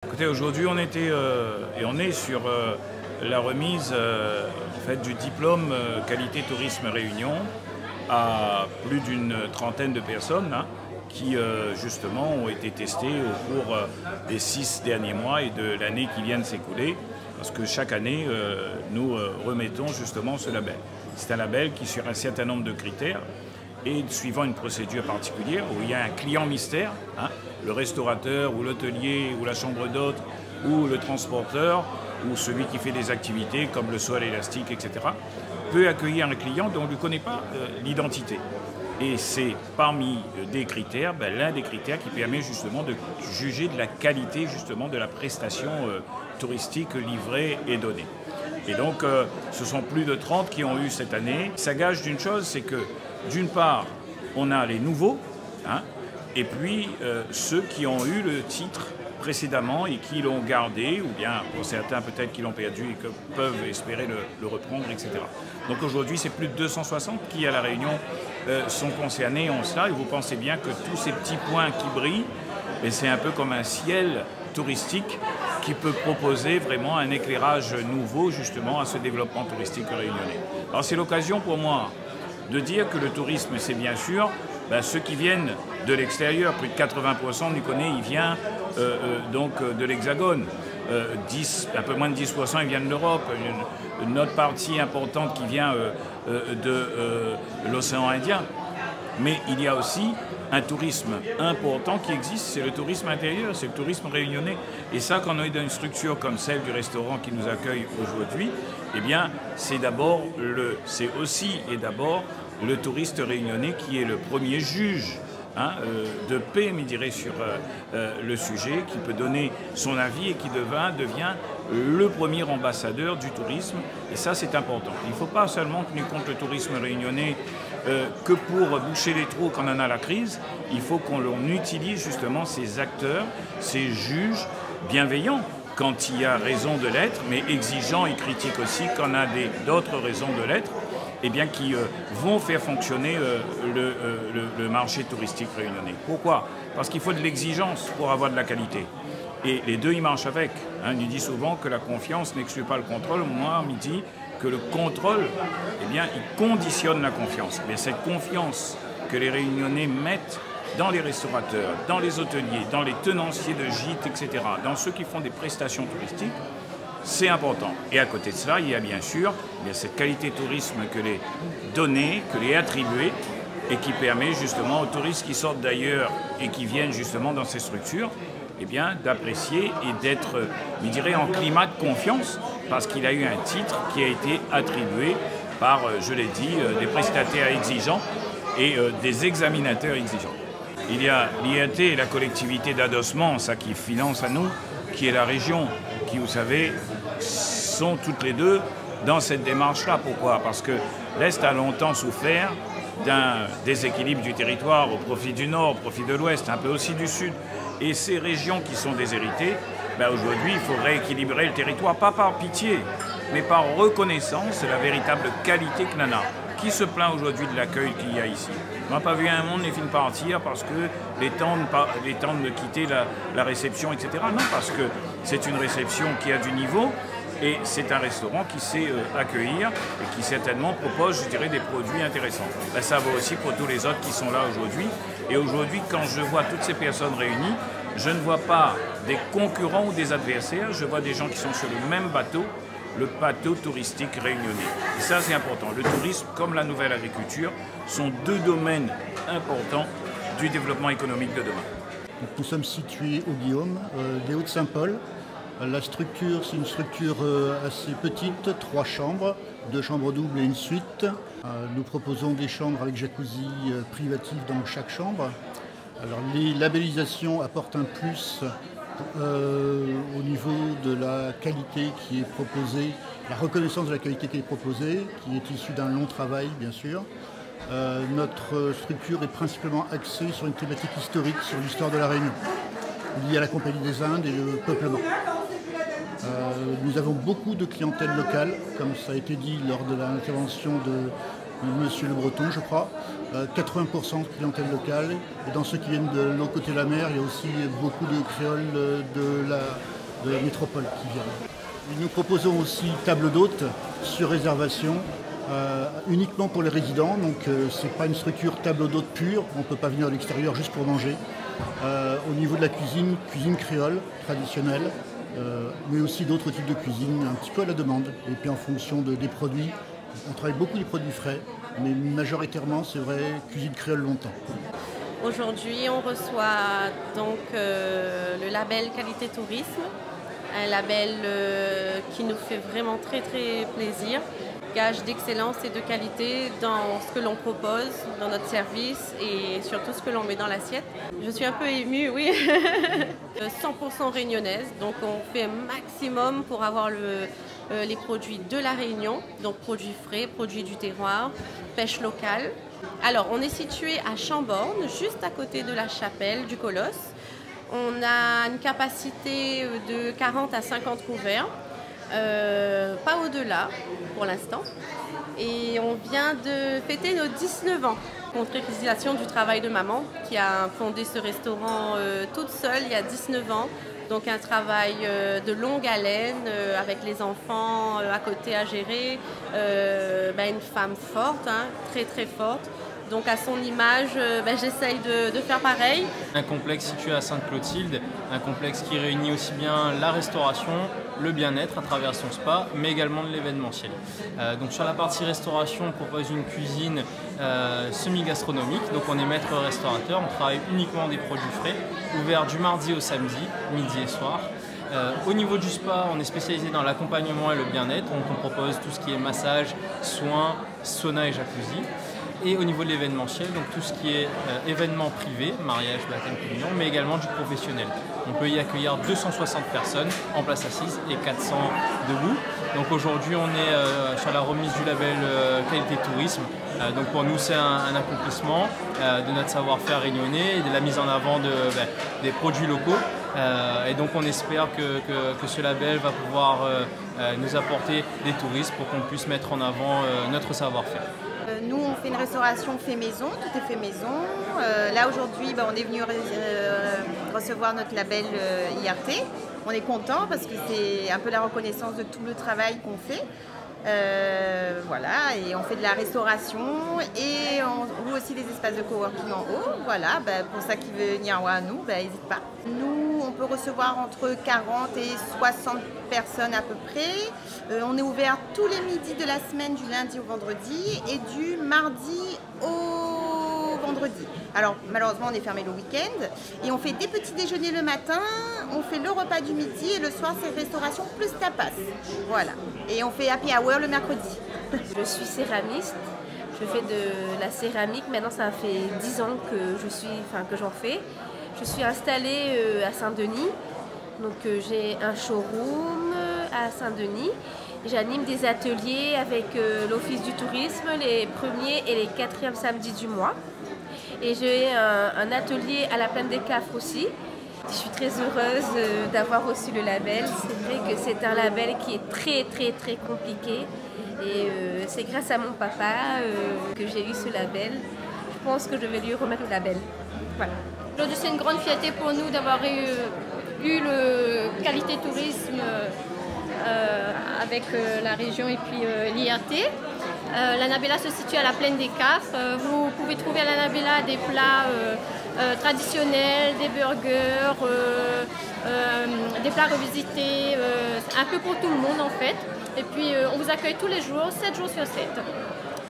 Écoutez, aujourd'hui on était et on est sur la remise en fait, du diplôme qualité tourisme Réunion à plus d'une trentaine de personnes qui justement ont été testées au cours des 6 derniers mois et de l'année qui vient de s'écouler. Parce que chaque année, nous remettons justement ce label. C'est un label qui, sur un certain nombre de critères, et suivant une procédure particulière où il y a un client mystère, le restaurateur ou l'hôtelier ou la chambre d'hôte ou le transporteur ou celui qui fait des activités comme le saut à l'élastique, etc., peut accueillir un client dont on ne lui connaît pas l'identité. Et c'est parmi des critères, l'un des critères qui permet justement de juger de la qualité justement de la prestation touristique livrée et donnée. Et donc ce sont plus de 30 qui ont eu cette année. Ça gage d'une chose, c'est que d'une part, on a les nouveaux, et puis ceux qui ont eu le titre précédemment et qui l'ont gardé, ou bien pour certains peut-être qui l'ont perdu et qui peuvent espérer le reprendre, etc. Donc aujourd'hui, c'est plus de 260 qui, à La Réunion, sont concernés en cela. Et vous pensez bien que tous ces petits points qui brillent, c'est un peu comme un ciel touristique qui peut proposer vraiment un éclairage nouveau justement à ce développement touristique réunionnais. Alors c'est l'occasion pour moi de dire que le tourisme, c'est bien sûr ceux qui viennent de l'extérieur. Plus de 80%, on y connaît, il vient donc de l'Hexagone. Un peu moins de 10%, ils viennent de l'Europe. Une autre partie importante qui vient de l'océan Indien. Mais il y a aussi un tourisme important qui existe, c'est le tourisme intérieur, c'est le tourisme réunionnais. Et ça, quand on est dans une structure comme celle du restaurant qui nous accueille aujourd'hui, eh bien, c'est aussi et d'abord le touriste réunionnais qui est le premier juge de paix, je dirais, sur le sujet, qui peut donner son avis et qui devient le premier ambassadeur du tourisme. Et ça, c'est important. Il ne faut pas seulement tenir compte le tourisme réunionnais que pour boucher les trous quand on en a la crise. Il faut qu'on utilise justement ces acteurs, ces juges bienveillants quand il y a raison de l'être, mais exigeants et critiques aussi quand on a d'autres raisons de l'être, qui vont faire fonctionner le marché touristique réunionnais. Pourquoi? Parce qu'il faut de l'exigence pour avoir de la qualité. Et les deux, ils marchent avec. On dit souvent que la confiance n'exclut pas le contrôle. Moi, on me dit que le contrôle, il conditionne la confiance. Mais cette confiance que les Réunionnais mettent dans les restaurateurs, dans les hôteliers, dans les tenanciers de gîtes, etc., dans ceux qui font des prestations touristiques, c'est important. Et à côté de cela, il y a bien sûr cette qualité tourisme que les données, que les attribuer, et qui permet justement aux touristes qui sortent d'ailleurs et qui viennent justement dans ces structures, d'apprécier et d'être, je dirais, en climat de confiance, parce qu'il a eu un titre qui a été attribué par, je l'ai dit, des prestataires exigeants et des examinateurs exigeants. Il y a l'IAT et la collectivité d'adossement, ça qui finance à nous, qui est la région, qui, vous savez, sont toutes les deux dans cette démarche-là. Pourquoi? Parce que l'Est a longtemps souffert d'un déséquilibre du territoire au profit du Nord, au profit de l'Ouest, un peu aussi du Sud. Et ces régions qui sont déshéritées, aujourd'hui, il faut rééquilibrer le territoire, pas par pitié, mais par reconnaissance de la véritable qualité que l'on a. Qui se plaint aujourd'hui de l'accueil qu'il y a ici? On n'a pas vu un monde les films partir parce que les temps de quitter la réception, etc. Non, parce que c'est une réception qui a du niveau et c'est un restaurant qui sait accueillir et qui certainement propose, je dirais, des produits intéressants. Ça vaut aussi pour tous les autres qui sont là aujourd'hui. Et aujourd'hui, quand je vois toutes ces personnes réunies, je ne vois pas des concurrents ou des adversaires, je vois des gens qui sont sur le même bateau, le bateau touristique réunionnais. Et ça, c'est important. Le tourisme, comme la nouvelle agriculture, sont deux domaines importants du développement économique de demain. Nous sommes situés au Guillaume, des Hauts-de-Saint-Paul. La structure, c'est une structure assez petite, 3 chambres, 2 chambres doubles et une suite. Nous proposons des chambres avec jacuzzi privatif dans chaque chambre. Alors, les labellisations apportent un plus au niveau de la qualité qui est proposée, la reconnaissance de la qualité qui est proposée, qui est issue d'un long travail, bien sûr. Notre structure est principalement axée sur une thématique historique, sur l'histoire de La Réunion, liée à la Compagnie des Indes et le peuplement. Nous avons beaucoup de clientèle locale, comme ça a été dit lors de l'intervention Monsieur Le Breton, je crois. 80% de clientèle locale. Et dans ceux qui viennent de l'autre côté de la mer, il y a aussi beaucoup de créoles de la métropole qui viennent. Et nous proposons aussi table d'hôtes sur réservation, uniquement pour les résidents. Donc ce n'est pas une structure table d'hôtes pure, on ne peut pas venir de l'extérieur juste pour manger. Au niveau de la cuisine, cuisine créole traditionnelle, mais aussi d'autres types de cuisine, un petit peu à la demande. Et puis en fonction des produits, on travaille beaucoup des produits frais, mais majoritairement, c'est vrai, cuisine créole longtemps. Aujourd'hui, on reçoit donc le label Qualité Tourisme, un label qui nous fait vraiment très très plaisir, gage d'excellence et de qualité dans ce que l'on propose, dans notre service et surtout ce que l'on met dans l'assiette. Je suis un peu émue, oui. 100% réunionnaise, donc on fait un maximum pour avoir les produits de la Réunion, donc produits frais, produits du terroir, pêche locale. Alors, on est situé à Chambord, juste à côté de la chapelle du Colosse. On a une capacité de 40 à 50 couverts, pas au-delà pour l'instant. Et on vient de fêter nos 19 ans. Concrétisation du travail de maman qui a fondé ce restaurant toute seule il y a 19 ans. Donc un travail de longue haleine avec les enfants à côté à gérer. Une femme forte, hein, très très forte. Donc à son image, j'essaye de faire pareil. Un complexe situé à Sainte-Clotilde, un complexe qui réunit aussi bien la restauration, le bien-être à travers son spa, mais également de l'événementiel. Donc sur la partie restauration, on propose une cuisine semi-gastronomique, donc on est maître restaurateur, on travaille uniquement des produits frais, ouvert du mardi au samedi, midi et soir. Au niveau du spa, on est spécialisé dans l'accompagnement et le bien-être, donc on propose tout ce qui est massage, soins, sauna et jacuzzi. Et au niveau de l'événementiel, donc tout ce qui est événements privés, mariage, baptême, communion, mais également du professionnel. On peut y accueillir 260 personnes en place assise et 400 debout. Donc aujourd'hui, on est sur la remise du label Qualité Tourisme. Donc pour nous, c'est un accomplissement de notre savoir-faire réunionnais et de la mise en avant des produits locaux. Et donc on espère que ce label va pouvoir nous apporter des touristes pour qu'on puisse mettre en avant notre savoir-faire. Nous, on fait une restauration fait maison, tout est fait maison. Là, aujourd'hui, on est venu recevoir notre label IRT. On est content parce que c'est un peu la reconnaissance de tout le travail qu'on fait. Voilà, et on fait de la restauration et on loue aussi des espaces de coworking en haut. Voilà, pour ça qui veut venir à nous, n'hésite pas. Nous, on peut recevoir entre 40 et 60 personnes à peu près. On est ouvert tous les midis de la semaine, du lundi au vendredi et du mardi au vendredi. Alors malheureusement on est fermé le week-end et on fait des petits déjeuners le matin, on fait le repas du midi et le soir c'est restauration plus tapas. Voilà. Et on fait happy hour le mercredi. Je suis céramiste, je fais de la céramique, maintenant ça fait 10 ans que j'en fais. Je suis installée à Saint-Denis, donc j'ai un showroom à Saint-Denis. J'anime des ateliers avec l'Office du tourisme les premiers et les 4e samedis du mois. Et j'ai un atelier à la Plaine des Cafres aussi. Je suis très heureuse d'avoir reçu le label. C'est vrai que c'est un label qui est très très très compliqué. Et c'est grâce à mon papa que j'ai eu ce label. Je pense que je vais lui remettre le label. Voilà. Aujourd'hui, c'est une grande fierté pour nous d'avoir eu le Qualité Tourisme avec la région et puis l'IRT. La Nabella se situe à la Plaine des Cafres. Vous pouvez trouver à la Nabella des plats traditionnels, des burgers, des plats revisités, un peu pour tout le monde en fait. Et puis on vous accueille tous les jours, 7 jours sur 7.